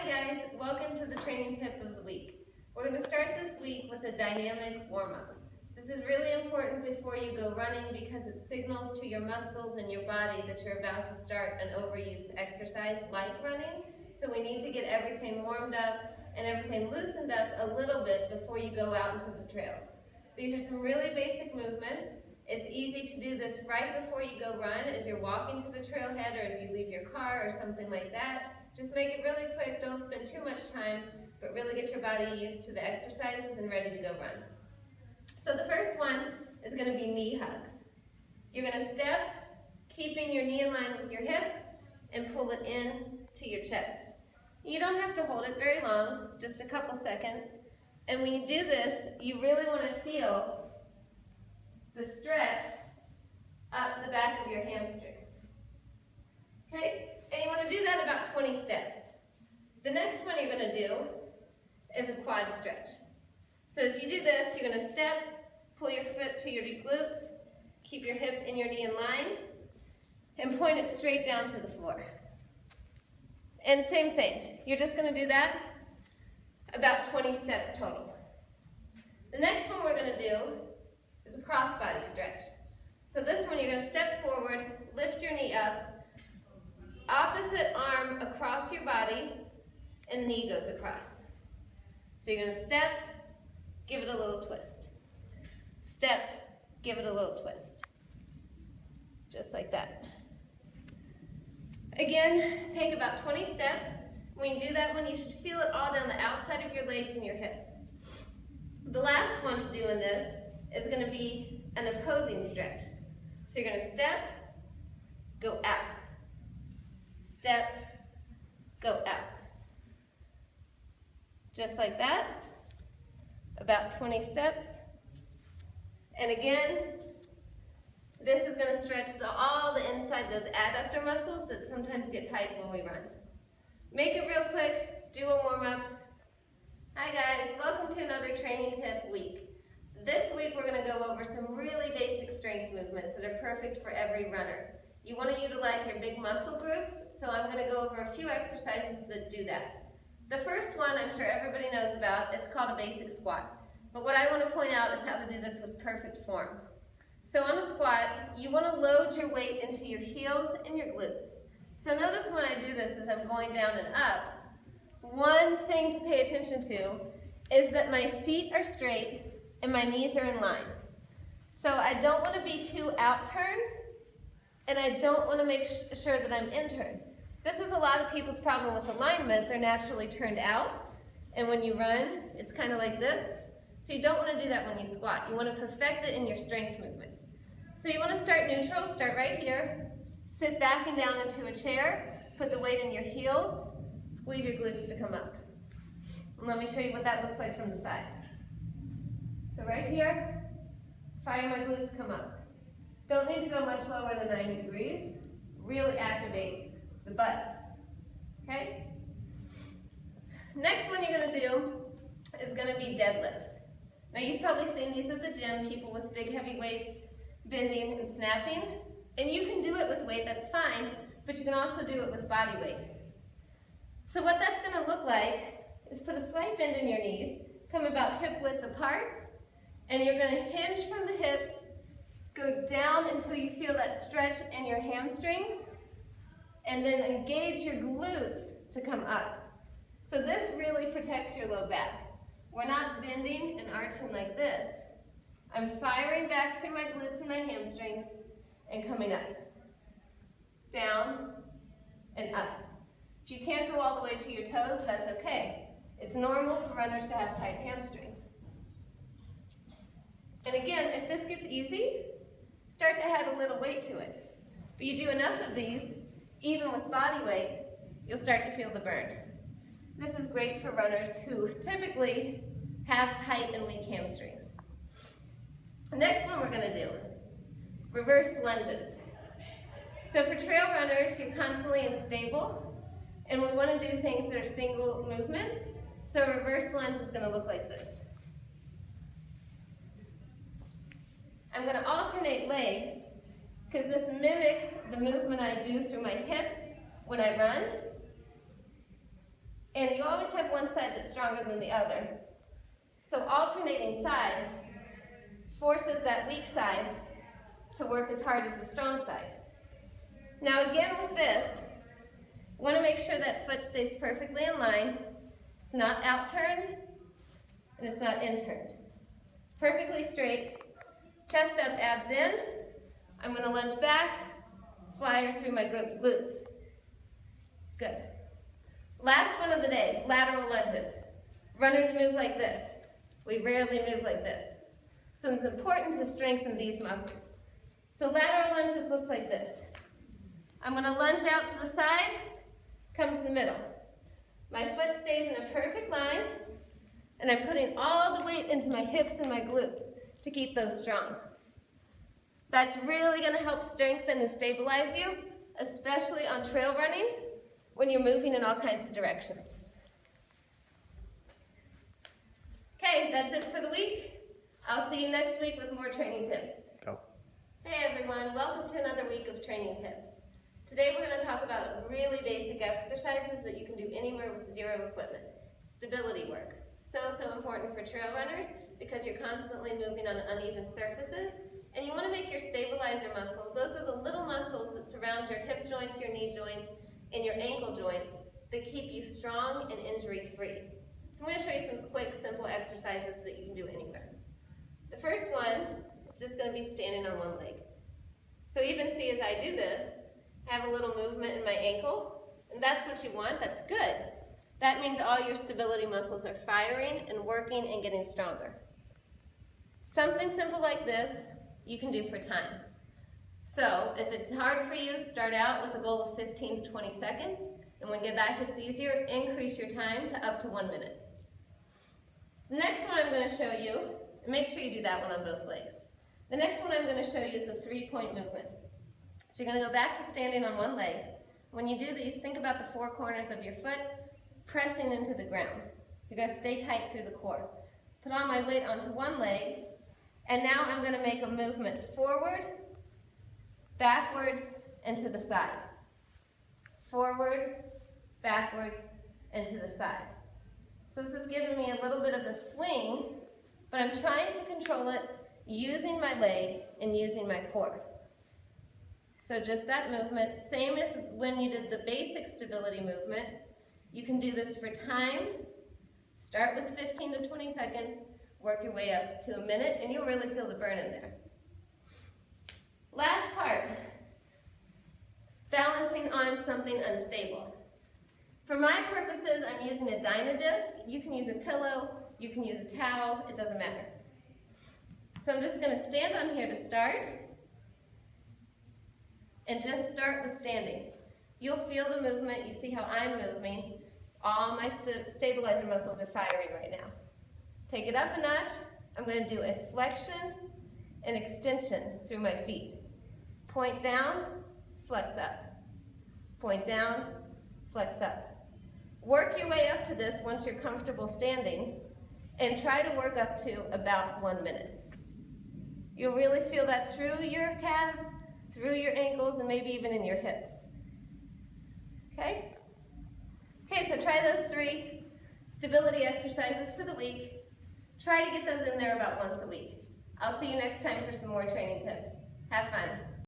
guys, welcome to the training tip of the week. We're going to start this week with a dynamic warm-up. This is really important before you go running because it signals to your muscles and your body that you're about to start an overused exercise like running. So we need to get everything warmed up and everything loosened up a little bit before you go out into the trails. These are some really basic movements. It's easy to do this right before you go run as you're walking to the trailhead or as you leave your car or something like that. Just make it really quick, don't spend too much time, but really get your body used to the exercises and ready to go run. So the first one is going to be knee hugs. You're going to step, keeping your knee in line with your hip, and pull it in to your chest. You don't have to hold it very long, just a couple seconds. And when you do this, you really want to feel the stretch up the back of your hamstring. Okay? And you want to do that about 20 steps. The next one you're going to do is a quad stretch. So as you do this, you're going to step, pull your foot to your glutes, keep your hip and your knee in line, and point it straight down to the floor. And same thing, you're just going to do that about 20 steps total. The next one we're going to do is a crossbody stretch. So this one you're going to step forward, lift your knee up, opposite arm across your body, and knee goes across. So you're going to step, give it a little twist. Step, give it a little twist. Just like that. Again, take about 20 steps. When you do that one, you should feel it all down the outside of your legs and your hips. The last one to do in this is going to be an opposing stretch. So you're going to step, go out. Step, go out. Just like that, about 20 steps. And again, this is going to stretch all the inside, those adductor muscles that sometimes get tight when we run. Make it real quick, do a warm-up. Hi guys, welcome to another training tip week. This week we're going to go over some really basic strength movements that are perfect for every runner. You want to utilize your big muscle groups, so I'm going to go over a few exercises that do that. The first one I'm sure everybody knows about, it's called a basic squat. But what I want to point out is how to do this with perfect form. So on a squat, you want to load your weight into your heels and your glutes. So notice when I do this as I'm going down and up, one thing to pay attention to is that my feet are straight and my knees are in line. So I don't want to be too out-turned, and I don't want to make sure that I'm in-turned. This is a lot of people's problem with alignment. They're naturally turned out, and when you run, it's kind of like this. So you don't want to do that when you squat. You want to perfect it in your strength movements. So you want to start neutral, start right here, sit back and down into a chair, put the weight in your heels, squeeze your glutes to come up. And let me show you what that looks like from the side. So right here, fire my glutes, come up. Don't need to go much lower than 90 degrees. Really activate the butt, okay? Next one you're gonna do is gonna be deadlifts. Now you've probably seen these at the gym, people with big heavy weights bending and snapping, and you can do it with weight, that's fine, but you can also do it with body weight. So what that's gonna look like is put a slight bend in your knees, come about hip width apart, and you're gonna hinge from the hips, go down until you feel that stretch in your hamstrings, and then engage your glutes to come up. So this really protects your low back. We're not bending and arching like this. I'm firing back through my glutes and my hamstrings and coming up. Down and up. If you can't go all the way to your toes, that's okay. It's normal for runners to have tight hamstrings. And again, if this gets easy, start to add a little weight to it. But you do enough of these, even with body weight, you'll start to feel the burn. This is great for runners who typically have tight and weak hamstrings. The next one we're going to do, reverse lunges. So for trail runners, you're constantly unstable, and we want to do things that are single movements. So a reverse lunge is going to look like this. I'm going to alternate legs because this mimics the movement I do through my hips when I run. And you always have one side that's stronger than the other. So alternating sides forces that weak side to work as hard as the strong side. Now again with this, you want to make sure that foot stays perfectly in line. It's not out-turned, and it's not in-turned. Perfectly straight, chest up, abs in. I'm going to lunge back, flyer through my glutes. Good. Last one of the day, lateral lunges. Runners move like this. We rarely move like this. So it's important to strengthen these muscles. So lateral lunges looks like this. I'm going to lunge out to the side, come to the middle. My foot stays in a perfect line, and I'm putting all the weight into my hips and my glutes to keep those strong. That's really going to help strengthen and stabilize you, especially on trail running when you're moving in all kinds of directions. Okay, that's it for the week. I'll see you next week with more training tips. Go. Hey everyone, welcome to another week of training tips. Today we're going to talk about really basic exercises that you can do anywhere with zero equipment. Stability work. So important for trail runners because you're constantly moving on uneven surfaces, and you want to make your stabilizer muscles, those are the little muscles that surround your hip joints, your knee joints, and your ankle joints that keep you strong and injury-free. So I'm going to show you some quick, simple exercises that you can do anywhere. The first one is just going to be standing on one leg. So even see as I do this, I have a little movement in my ankle, and that's what you want, that's good. That means all your stability muscles are firing and working and getting stronger. Something simple like this, you can do for time. So if it's hard for you, start out with a goal of 15 to 20 seconds, and when that gets easier, increase your time to up to 1 minute. The next one I'm going to show you, and make sure you do that one on both legs. The next one I'm going to show you is a 3-point movement. So you're going to go back to standing on one leg. When you do these, think about the 4 corners of your foot pressing into the ground. You're going to stay tight through the core. Put all my weight onto one leg, and now I'm going to make a movement forward, backwards, and to the side. Forward, backwards, and to the side. So this is giving me a little bit of a swing, but I'm trying to control it using my leg and using my core. So just that movement, same as when you did the basic stability movement, you can do this for time. Start with 15 to 20 seconds, work your way up to a minute, and you'll really feel the burn in there. Last part, balancing on something unstable. For my purposes, I'm using a Dynadisc. You can use a pillow, you can use a towel, it doesn't matter. So I'm just going to stand on here to start, and just start with standing. You'll feel the movement, you see how I'm moving. All my stabilizer muscles are firing right now. Take it up a notch. I'm going to do a flexion and extension through my feet. Point down, flex up. Point down, flex up. Work your way up to this once you're comfortable standing, and try to work up to about 1 minute. You'll really feel that through your calves, through your ankles, and maybe even in your hips. Okay? Okay, so try those 3 stability exercises for the week. Try to get those in there about once a week. I'll see you next time for some more training tips. Have fun.